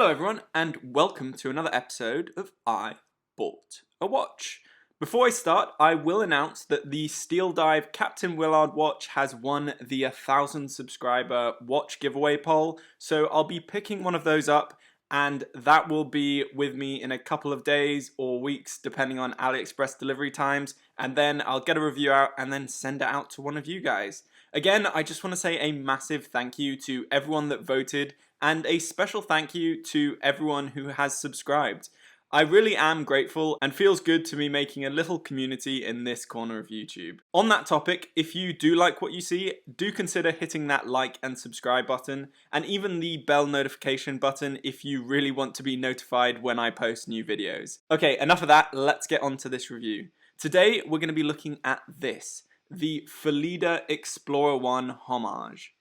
Hello everyone and welcome to another episode of I Bought a Watch. Before I start, I will announce that the Steel Dive Captain Willard watch has won the 1,000 subscriber watch giveaway poll, so I'll be picking one of those up and that will be with me in a couple of days or weeks depending on AliExpress delivery times, and then I'll get a review out and then send it out to one of you guys. Again, I just want to say a massive thank you to everyone that voted and a special thank you to everyone who has subscribed. I really am grateful and feels good to be making a little community in this corner of YouTube. On that topic, if you do like what you see, do consider hitting that like and subscribe button and even the bell notification button if you really want to be notified when I post new videos. Okay, enough of that, let's get on to this review. Today we're going to be looking at this, the Phylida Explorer One Homage.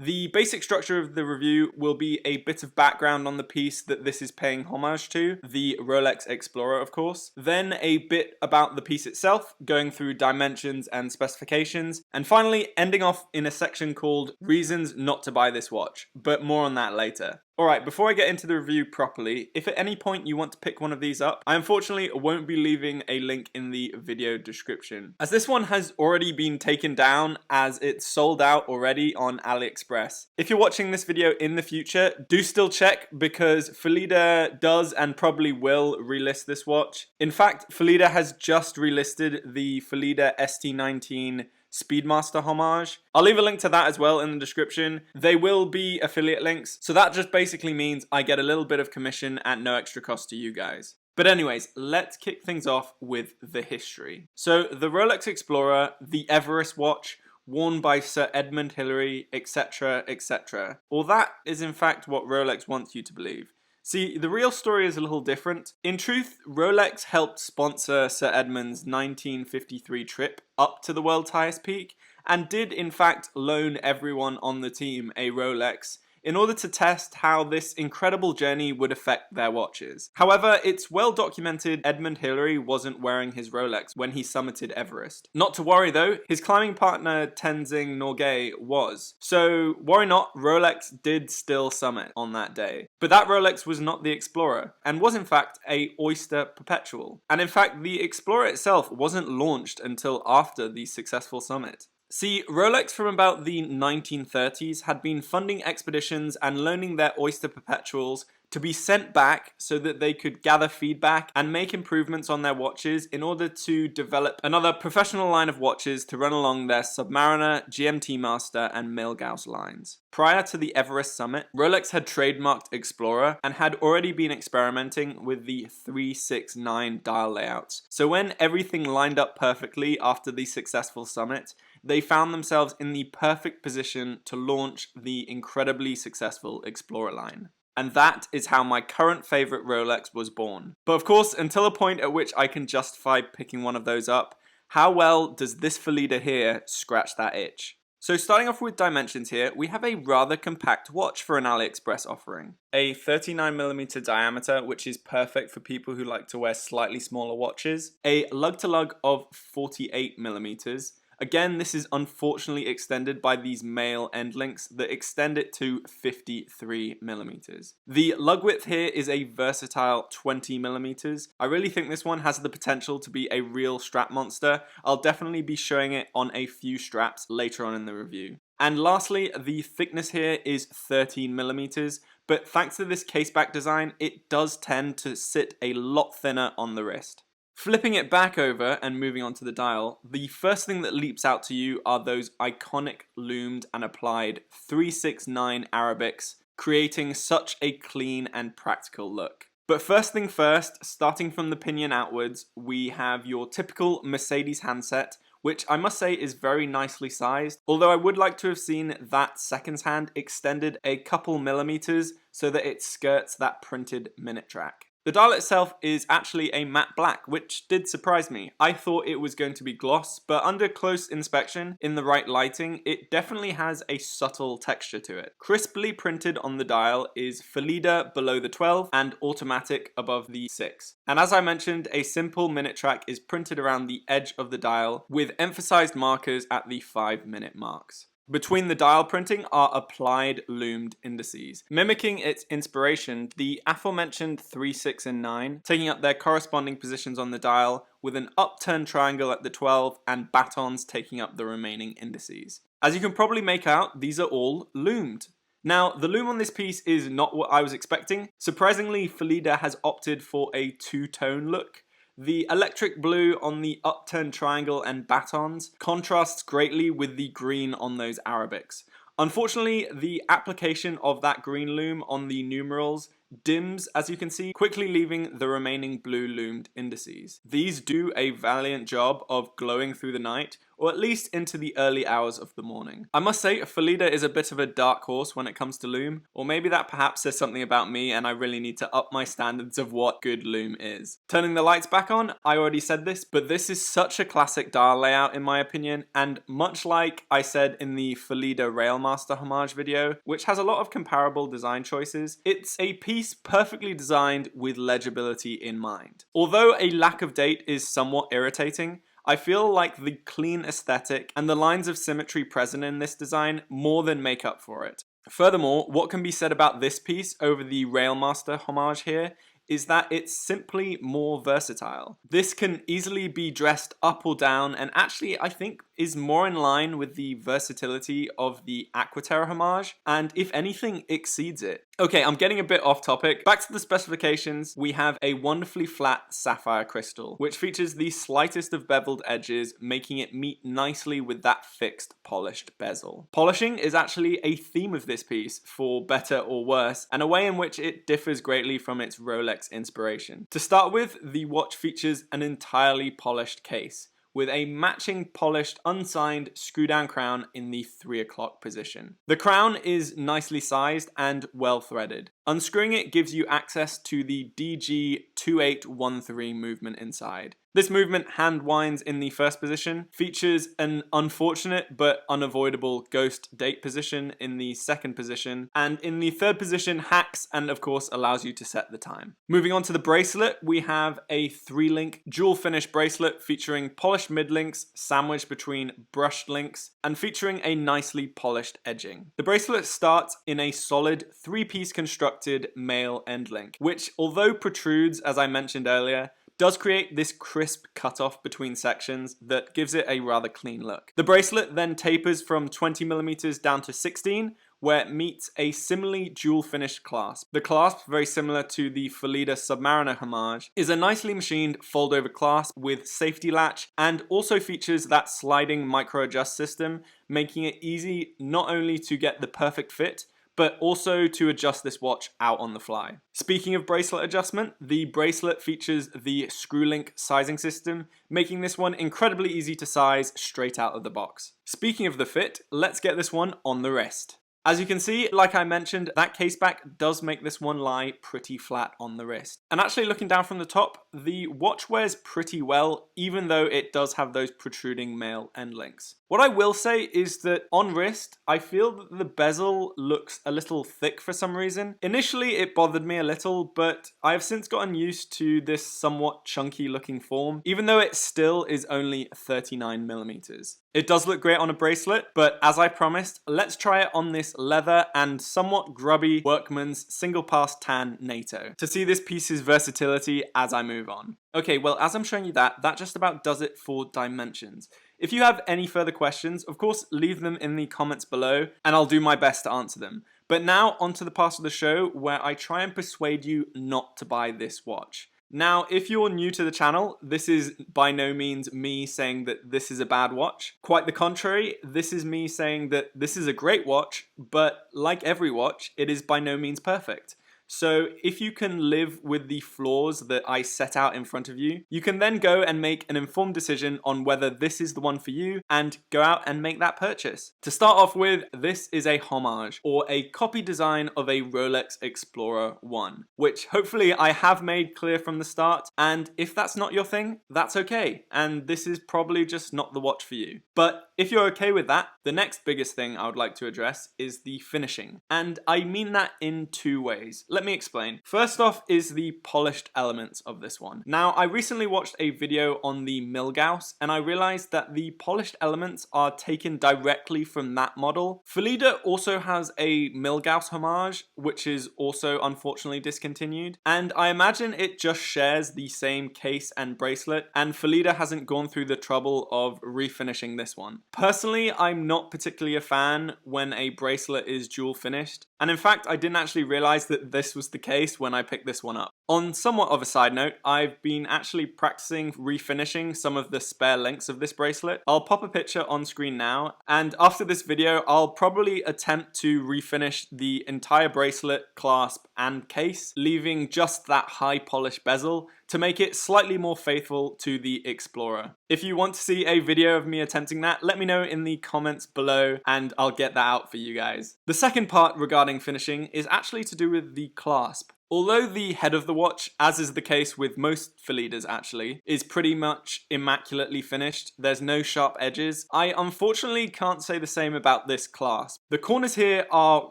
The basic structure of the review will be a bit of background on the piece that this is paying homage to, the Rolex Explorer of course, then a bit about the piece itself, going through dimensions and specifications, and finally ending off in a section called Reasons Not to Buy This Watch, but more on that later. Alright, before I get into the review properly, if at any point you want to pick one of these up, I unfortunately won't be leaving a link in the video description, as this one has already been taken down as it's sold out already on AliExpress. If you're watching this video in the future, do still check because Phylida does and probably will relist this watch. In fact, Phylida has just relisted the Phylida ST19 Speedmaster Homage. I'll leave a link to that as well in the description. They will be affiliate links, so that just basically means I get a little bit of commission at no extra cost to you guys. But anyways, let's kick things off with the history. So the Rolex Explorer, the Everest watch, worn by Sir Edmund Hillary, etc, etc. Well, that is in fact what Rolex wants you to believe. See, the real story is a little different. In truth, Rolex helped sponsor Sir Edmund's 1953 trip up to the world's highest peak, and did in fact loan everyone on the team a Rolex in order to test how this incredible journey would affect their watches. However, it's well documented Edmund Hillary wasn't wearing his Rolex when he summited Everest. Not to worry though, his climbing partner Tenzing Norgay was. So worry not, Rolex did still summit on that day. But that Rolex was not the Explorer, and was in fact a Oyster Perpetual. And in fact, the Explorer itself wasn't launched until after the successful summit. See, Rolex from about the 1930s had been funding expeditions and loaning their Oyster Perpetuals to be sent back so that they could gather feedback and make improvements on their watches in order to develop another professional line of watches to run along their Submariner, GMT Master and Milgauss lines. Prior to the Everest summit, Rolex had trademarked Explorer and had already been experimenting with the 369 dial layouts. So when everything lined up perfectly after the successful summit, they found themselves in the perfect position to launch the incredibly successful Explorer line. And that is how my current favourite Rolex was born. But of course, until a point at which I can justify picking one of those up, how well does this Phylida here scratch that itch? So starting off with dimensions here, we have a rather compact watch for an AliExpress offering. A 39mm diameter, which is perfect for people who like to wear slightly smaller watches. A lug-to-lug of 48mm. Again, this is unfortunately extended by these male end links that extend it to 53mm. The lug width here is a versatile 20mm. I really think this one has the potential to be a real strap monster. I'll definitely be showing it on a few straps later on in the review. And lastly, the thickness here is 13mm, but thanks to this caseback design, it does tend to sit a lot thinner on the wrist. Flipping it back over and moving on to the dial, the first thing that leaps out to you are those iconic loomed and applied 369 Arabics, creating such a clean and practical look. But first thing first, starting from the pinion outwards, we have your typical Mercedes handset, which I must say is very nicely sized, although I would like to have seen that seconds hand extended a couple millimeters so that it skirts that printed minute track. The dial itself is actually a matte black, which did surprise me. I thought it was going to be gloss, but under close inspection, in the right lighting, it definitely has a subtle texture to it. Crisply printed on the dial is Phylida below the 12 and automatic above the 6. And as I mentioned, a simple minute track is printed around the edge of the dial with emphasized markers at the 5-minute marks. Between the dial printing are applied loomed indices. Mimicking its inspiration, the aforementioned 3, 6, and 9, taking up their corresponding positions on the dial, with an upturned triangle at the 12 and batons taking up the remaining indices. As you can probably make out, these are all loomed. Now, the loom on this piece is not what I was expecting. Surprisingly, Phylida has opted for a two-tone look. The electric blue on the upturned triangle and batons contrasts greatly with the green on those Arabics. Unfortunately, the application of that green loom on the numerals dims, as you can see, quickly leaving the remaining blue loomed indices. These do a valiant job of glowing through the night, or at least into the early hours of the morning. I must say, Phylida is a bit of a dark horse when it comes to loom, or maybe that perhaps says something about me and I really need to up my standards of what good loom is. Turning the lights back on, I already said this, but this is such a classic dial layout in my opinion, and much like I said in the Phylida Railmaster Homage video, which has a lot of comparable design choices, it's a piece perfectly designed with legibility in mind. Although a lack of date is somewhat irritating, I feel like the clean aesthetic and the lines of symmetry present in this design more than make up for it. Furthermore, what can be said about this piece over the Railmaster Homage here is that it's simply more versatile. This can easily be dressed up or down, and actually I think is more in line with the versatility of the Aqua Homage, and if anything exceeds it. Okay, I'm getting a bit off topic. Back to the specifications, we have a wonderfully flat sapphire crystal, which features the slightest of beveled edges, making it meet nicely with that fixed polished bezel. Polishing is actually a theme of this piece, for better or worse, and a way in which it differs greatly from its Rolex inspiration. To start with, the watch features an entirely polished case, with a matching polished unsigned screw down crown in the 3 o'clock position. The crown is nicely sized and well threaded. Unscrewing it gives you access to the DG2813 movement inside. This movement hand winds in the first position, features an unfortunate but unavoidable ghost date position in the second position, and in the third position hacks and of course allows you to set the time. Moving on to the bracelet, we have a 3-link dual finish bracelet featuring polished mid links sandwiched between brushed links and featuring a nicely polished edging. The bracelet starts in a solid 3-piece constructed male end link, which although protrudes as I mentioned earlier, does create this crisp cutoff between sections that gives it a rather clean look. The bracelet then tapers from 20mm down to 16, where it meets a similarly dual finished clasp. The clasp, very similar to the Phylida Submariner Homage, is a nicely machined fold over clasp with safety latch and also features that sliding micro adjust system, making it easy not only to get the perfect fit, but also to adjust this watch out on the fly. Speaking of bracelet adjustment, the bracelet features the screw link sizing system, making this one incredibly easy to size straight out of the box. Speaking of the fit, let's get this one on the wrist. As you can see, like I mentioned, that case back does make this one lie pretty flat on the wrist. And actually looking down from the top, the watch wears pretty well, even though it does have those protruding male end links. What I will say is that on wrist, I feel that the bezel looks a little thick for some reason. Initially it bothered me a little, but I have since gotten used to this somewhat chunky looking form, even though it still is only 39mm. It does look great on a bracelet, but as I promised, let's try it on this leather and somewhat grubby Workman's single pass tan NATO to see this piece's versatility as I move on. Okay, well as I'm showing you that just about does it for dimensions. If you have any further questions, of course leave them in the comments below and I'll do my best to answer them. But now onto the part of the show where I try and persuade you not to buy this watch. Now, if you're new to the channel, this is by no means me saying that this is a bad watch. Quite the contrary, this is me saying that this is a great watch, but like every watch, it is by no means perfect. So if you can live with the flaws that I set out in front of you, you can then go and make an informed decision on whether this is the one for you and go out and make that purchase. To start off with, this is a homage or a copy design of a Rolex Explorer One, which hopefully I have made clear from the start, and if that's not your thing, that's okay, and this is probably just not the watch for you. But if you're okay with that, the next biggest thing I would like to address is the finishing, and I mean that in two ways. Let me explain. First off is the polished elements of this one. Now, I recently watched a video on the Milgauss, and I realized that the polished elements are taken directly from that model. Phylida also has a Milgauss Homage, which is also unfortunately discontinued, and I imagine it just shares the same case and bracelet, and Phylida hasn't gone through the trouble of refinishing this one. Personally, I'm not particularly a fan when a bracelet is dual finished, and in fact, I didn't actually realize that this was the case when I picked this one up. On somewhat of a side note, I've been actually practicing refinishing some of the spare links of this bracelet. I'll pop a picture on screen now, and after this video, I'll probably attempt to refinish the entire bracelet, clasp, and case, leaving just that high polish bezel to make it slightly more faithful to the Explorer. If you want to see a video of me attempting that, let me know in the comments below and I'll get that out for you guys. The second part regarding finishing is actually to do with the clasp. Although the head of the watch, as is the case with most Phylidas actually, is pretty much immaculately finished, there's no sharp edges, I unfortunately can't say the same about this clasp. The corners here are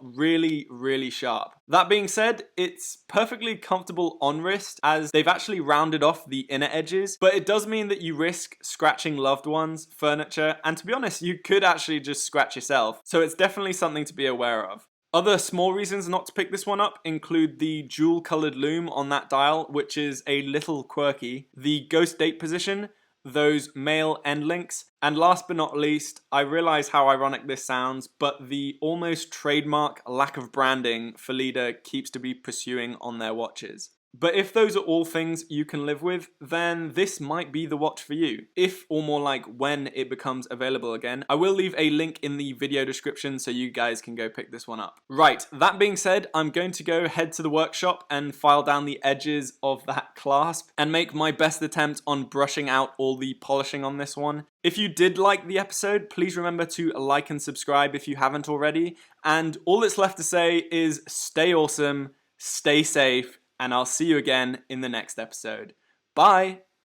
really sharp. That being said, it's perfectly comfortable on wrist as they've actually rounded off the inner edges, but it does mean that you risk scratching loved ones, furniture, and to be honest, you could actually just scratch yourself, so it's definitely something to be aware of. Other small reasons not to pick this one up include the jewel coloured loom on that dial, which is a little quirky, the ghost date position, those male end links, and last but not least, I realise how ironic this sounds, but the almost trademark lack of branding Phylida keeps to be pursuing on their watches. But if those are all things you can live with, then this might be the watch for you. If, or more like when, it becomes available again, I will leave a link in the video description so you guys can go pick this one up. Right, that being said, I'm going to go head to the workshop and file down the edges of that clasp and make my best attempt on brushing out all the polishing on this one. If you did like the episode, please remember to like and subscribe if you haven't already. And all that's left to say is stay awesome, stay safe, and I'll see you again in the next episode. Bye!